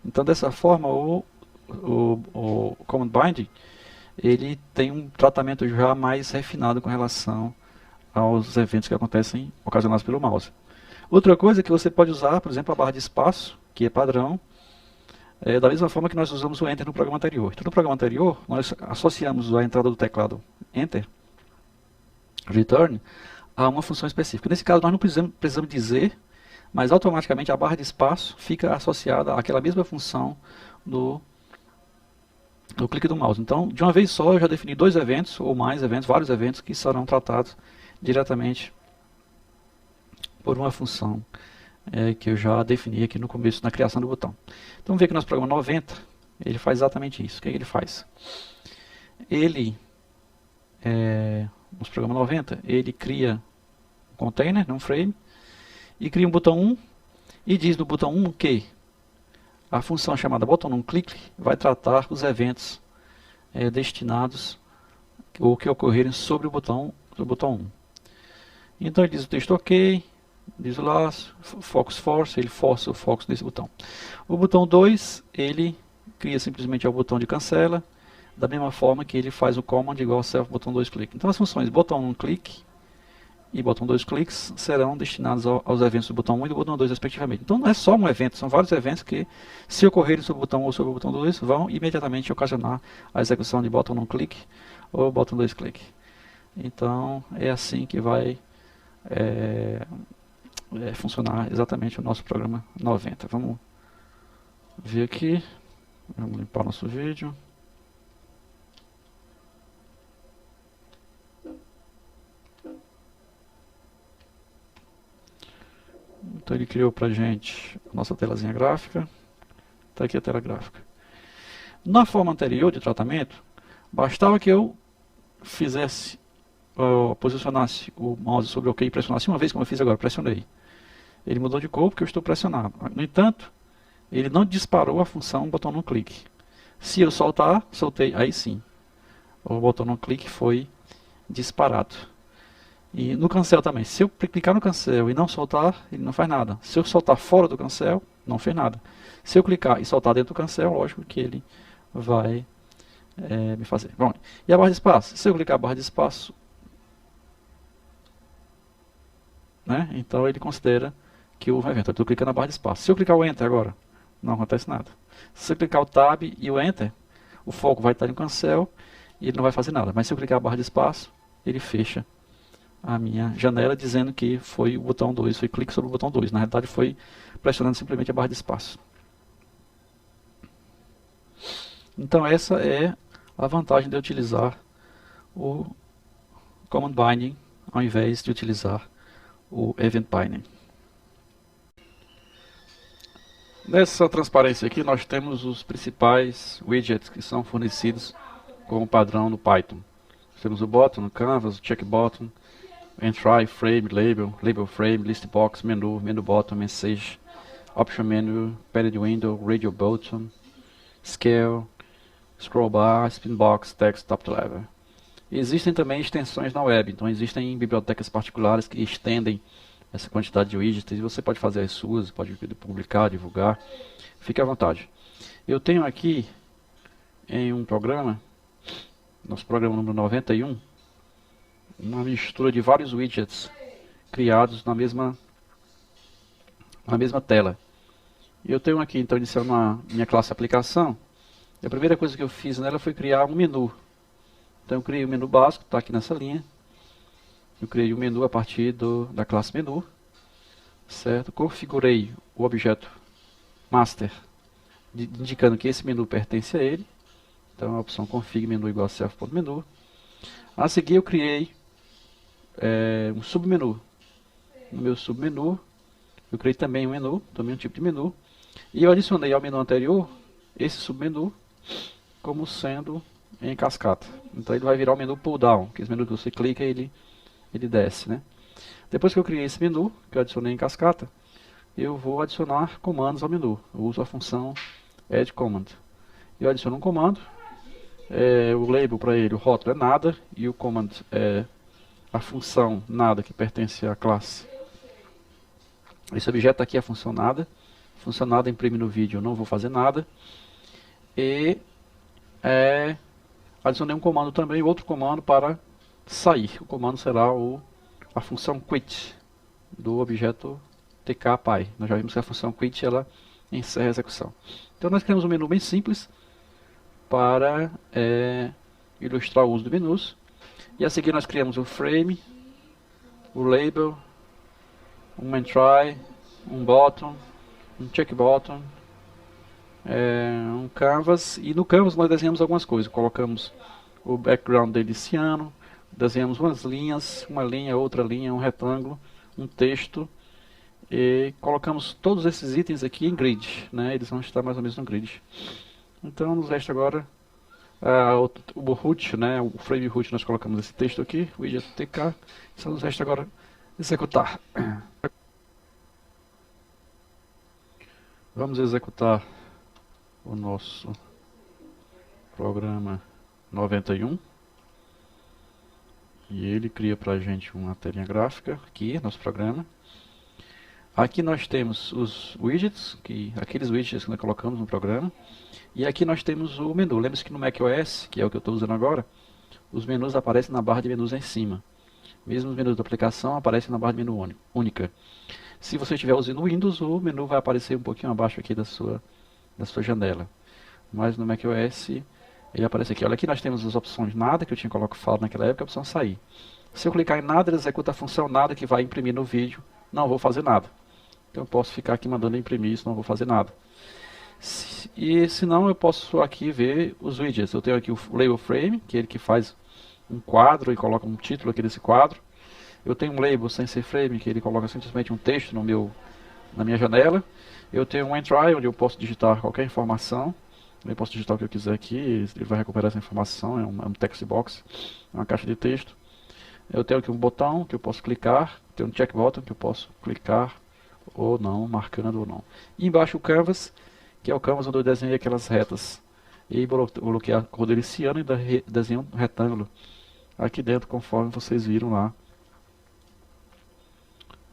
Então, dessa forma, o Command Binding ele tem um tratamento já mais refinado com relação aos eventos que acontecem ocasionados pelo mouse. Outra coisa é que você pode usar, por exemplo, a barra de espaço, que é padrão, da mesma forma que nós usamos o Enter no programa anterior. Então, no programa anterior, nós associamos a entrada do teclado Enter, Return, a uma função específica. Nesse caso, nós não precisamos dizer, mas automaticamente a barra de espaço fica associada àquela mesma função do clique do mouse. Então, de uma vez só, eu já defini dois eventos, ou mais eventos, vários eventos, que serão tratados diretamente por uma função que eu já defini aqui no começo, na criação do botão. Então, vamos ver que nosso programa 90, ele faz exatamente isso. O que ele faz? Ele, no programa 90, ele cria um container, um frame, e cria um botão 1, e diz no botão 1 que a função chamada button_onClick vai tratar os eventos destinados ou que ocorrerem sobre o botão 1. Então ele diz o texto OK, diz lá, Focus Force, ele força o foco desse botão. O botão 2, ele cria simplesmente o botão de cancela, da mesma forma que ele faz o command igual self botão 2 click. Então as funções botão 1 click e botão 2 cliques serão destinados aos eventos do botão 1 e do botão 2 respectivamente. Então não é só um evento, são vários eventos que, se ocorrerem sobre o botão 1 ou sobre o botão 2, vão imediatamente ocasionar a execução de botão 1 click ou botão 2 click. Então é assim que vai funcionar exatamente o nosso programa 90. Vamos ver aqui, vamos limpar nosso vídeo. Então ele criou para a gente a nossa telazinha gráfica. Está aqui a tela gráfica. Na forma anterior de tratamento, bastava que eu fizesse, posicionasse o mouse sobre OK e pressionasse uma vez, como eu fiz agora, pressionei. Ele mudou de cor porque eu estou pressionado. No entanto, ele não disparou a função botão não clique. Se eu soltar, soltei, aí sim, o botão não clique foi disparado. E no cancel também, se eu clicar no cancel e não soltar, ele não faz nada. Se eu soltar fora do cancel, não fez nada. Se eu clicar e soltar dentro do cancel, lógico que ele vai me fazer. Bom, e a barra de espaço? Se eu clicar a barra de espaço, né, então ele considera que houve um evento. Eu estou clicando na barra de espaço. Se eu clicar o Enter agora, não acontece nada. Se eu clicar o Tab e o Enter, o foco vai estar no cancel e ele não vai fazer nada. Mas se eu clicar a barra de espaço, ele fecha a minha janela dizendo que foi o botão 2, foi clique sobre o botão 2. Na realidade foi pressionando simplesmente a barra de espaço. Então essa é a vantagem de utilizar o Command Binding ao invés de utilizar o Event Binding. Nessa transparência aqui nós temos os principais widgets que são fornecidos como padrão no Python. Temos o button, o canvas, o check button, entry, frame, label, label frame, list box, menu, menu button, message, option menu, padded window, radio button, scale, scroll bar, spin box, text, top to level. Existem também extensões na web, então existem bibliotecas particulares que estendem essa quantidade de widgets e você pode fazer as suas, pode publicar, divulgar, fique à vontade. Eu tenho aqui em um programa, nosso programa número 91, uma mistura de vários widgets criados na mesma tela. E eu tenho aqui, então, iniciando a minha classe aplicação, e a primeira coisa que eu fiz nela foi criar um menu. Então eu criei o menu básico, está aqui nessa linha. Eu criei o menu a partir da classe menu, certo? Configurei o objeto master, indicando que esse menu pertence a ele. Então a opção config menu igual a self.menu. A seguir eu criei um submenu. No meu submenu, eu criei também um menu, também um tipo de menu. E eu adicionei ao menu anterior esse submenu como sendo em cascata. Então ele vai virar o menu pull down, que é esse menu que você clica e ele desce, né? Depois que eu criei esse menu, que eu adicionei em cascata, eu vou adicionar comandos ao menu. Eu uso a função add command. Eu adiciono um comando, o label para ele, o rótulo é nada, e o command é a função nada que pertence à classe. Esse objeto aqui é a função nada, funcionar, imprime no vídeo, eu não vou fazer nada. E adicionei um comando também, outro comando para sair. O comando será a função quit do objeto tkpy. Nós já vimos que a função quit ela encerra a execução. Então nós criamos um menu bem simples para ilustrar o uso do menus. E a seguir nós criamos o frame, o label, um entry, um button, um check button, um canvas, e no canvas nós desenhamos algumas coisas. Colocamos o background dele ciano, desenhamos umas linhas, uma linha, outra linha, um retângulo, um texto, e colocamos todos esses itens aqui em grid, né? Eles vão estar mais ou menos no grid. Então nos resta agora o root, né? O frame root, nós colocamos esse texto aqui, o widget tk, só nos resta agora executar. Vamos executar o nosso programa 91 e ele cria para a gente uma telinha gráfica aqui, nosso programa. Aqui nós temos os widgets, aqueles widgets que nós colocamos no programa, e aqui nós temos o menu. Lembre-se que no macOS, que é o que eu estou usando agora, os menus aparecem na barra de menus em cima. Mesmo os menus da aplicação aparecem na barra de menu única. Se você estiver usando o Windows, o menu vai aparecer um pouquinho abaixo aqui da sua janela. Mas no macOS ele aparece aqui. Olha, aqui nós temos as opções nada, que eu tinha colocado naquela época, a opção sair. Se eu clicar em nada, ele executa a função nada, que vai imprimir no vídeo. Não vou fazer nada. Então eu posso ficar aqui mandando imprimir isso, não vou fazer nada. E se não, eu posso aqui ver os widgets. Eu tenho aqui o label frame, que é ele que faz um quadro e coloca um título aqui desse quadro. Eu tenho um label sem ser frame, que ele coloca simplesmente um texto na minha janela. Eu tenho um entry, onde eu posso digitar qualquer informação. Eu posso digitar o que eu quiser aqui, ele vai recuperar essa informação, é um text box, é uma caixa de texto. Eu tenho aqui um botão que eu posso clicar, tem um check button que eu posso clicar ou não, marcando ou não. E embaixo o canvas, que é o canvas onde eu desenhei aquelas retas. E coloquei a cor dele ciano e desenhei um retângulo aqui dentro, conforme vocês viram lá.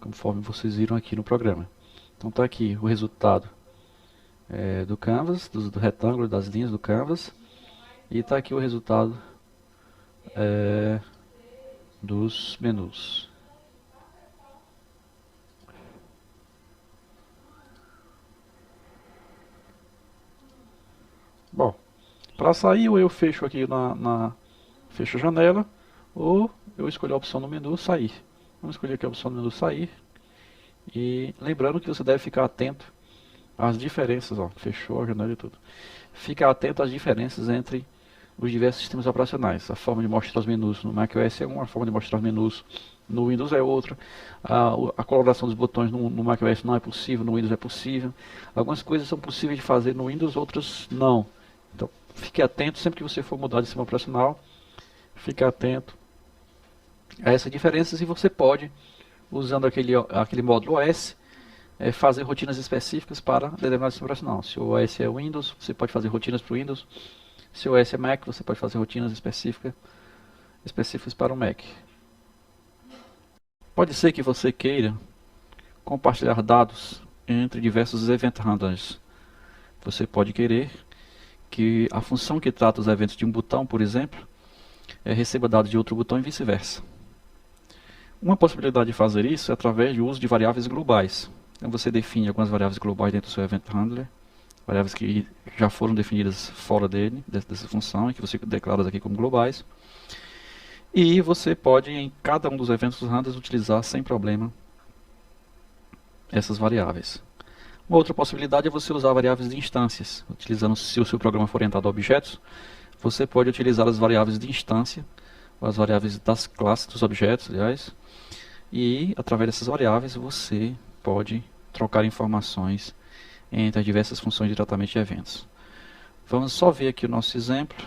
Conforme vocês viram aqui no programa. Então está aqui o resultado do canvas, do retângulo, das linhas do canvas. E está aqui o resultado dos menus. Bom, para sair, ou eu fecho aqui fecho a janela, ou eu escolho a opção no menu sair. Vamos escolher aqui a opção no menu sair. E lembrando que você deve ficar atento às diferenças, ó, fechou a janela e tudo. Fica atento às diferenças entre os diversos sistemas operacionais. A forma de mostrar os menus no macOS é uma, a forma de mostrar os menus no Windows é outra. A coloração dos botões no macOS não é possível, no Windows é possível. Algumas coisas são possíveis de fazer no Windows, outras não. Então fique atento sempre que você for mudar de sistema operacional. Fique atento a essas diferenças e você pode, usando aquele módulo OS, fazer rotinas específicas para determinado sistema operacional. Se o OS é Windows, você pode fazer rotinas para o Windows. Se o OS é Mac, você pode fazer rotinas específicas para o Mac. Pode ser que você queira compartilhar dados entre diversos event handlers. Você pode querer que a função que trata os eventos de um botão, por exemplo, receba dados de outro botão e vice-versa. Uma possibilidade de fazer isso é através do uso de variáveis globais. Então você define algumas variáveis globais dentro do seu event handler, variáveis que já foram definidas fora dessa função, e que você declara aqui como globais. E você pode, em cada um dos eventos handlers, utilizar sem problema essas variáveis. Uma outra possibilidade é você usar variáveis de instâncias. Utilizando, se o seu programa for orientado a objetos, você pode utilizar as variáveis de instância, as variáveis das classes dos objetos, aliás, e através dessas variáveis você pode trocar informações entre as diversas funções de tratamento de eventos. Vamos só ver aqui o nosso exemplo.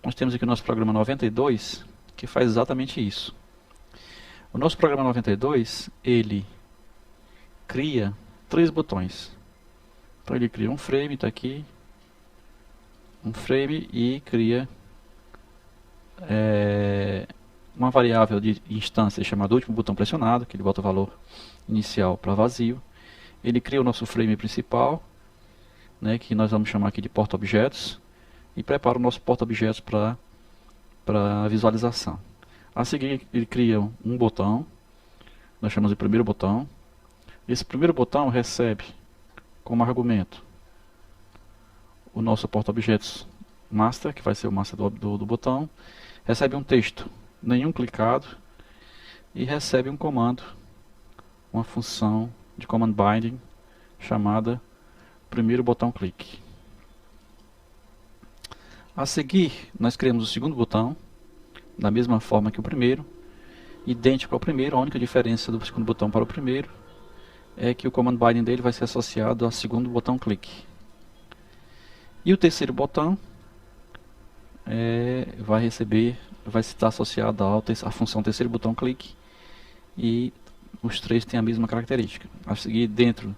Nós temos aqui o nosso programa 92, que faz exatamente isso. O nosso programa 92, ele cria 3 botões. Então ele cria um frame, está aqui, um frame, e cria uma variável de instância chamada último botão pressionado, que ele bota o valor inicial para vazio. ele cria o nosso frame principal, né, que nós vamos chamar aqui de porta-objetos, e prepara o nosso porta-objetos para a visualização. A seguir, ele cria um botão, nós chamamos de primeiro botão. Esse primeiro botão recebe como argumento o nosso porta-objetos master, que vai ser o master do botão, recebe um texto, nenhum clicado, e recebe um comando, uma função de command binding chamada primeiro botão clique. A seguir, nós criamos o segundo botão, da mesma forma que o primeiro, idêntico ao primeiro. A única diferença do segundo botão para o primeiro é que o command binding dele vai ser associado ao segundo botão clique. E o terceiro botão vai estar associado à função terceiro botão clique, e os três têm a mesma característica. A seguir, depois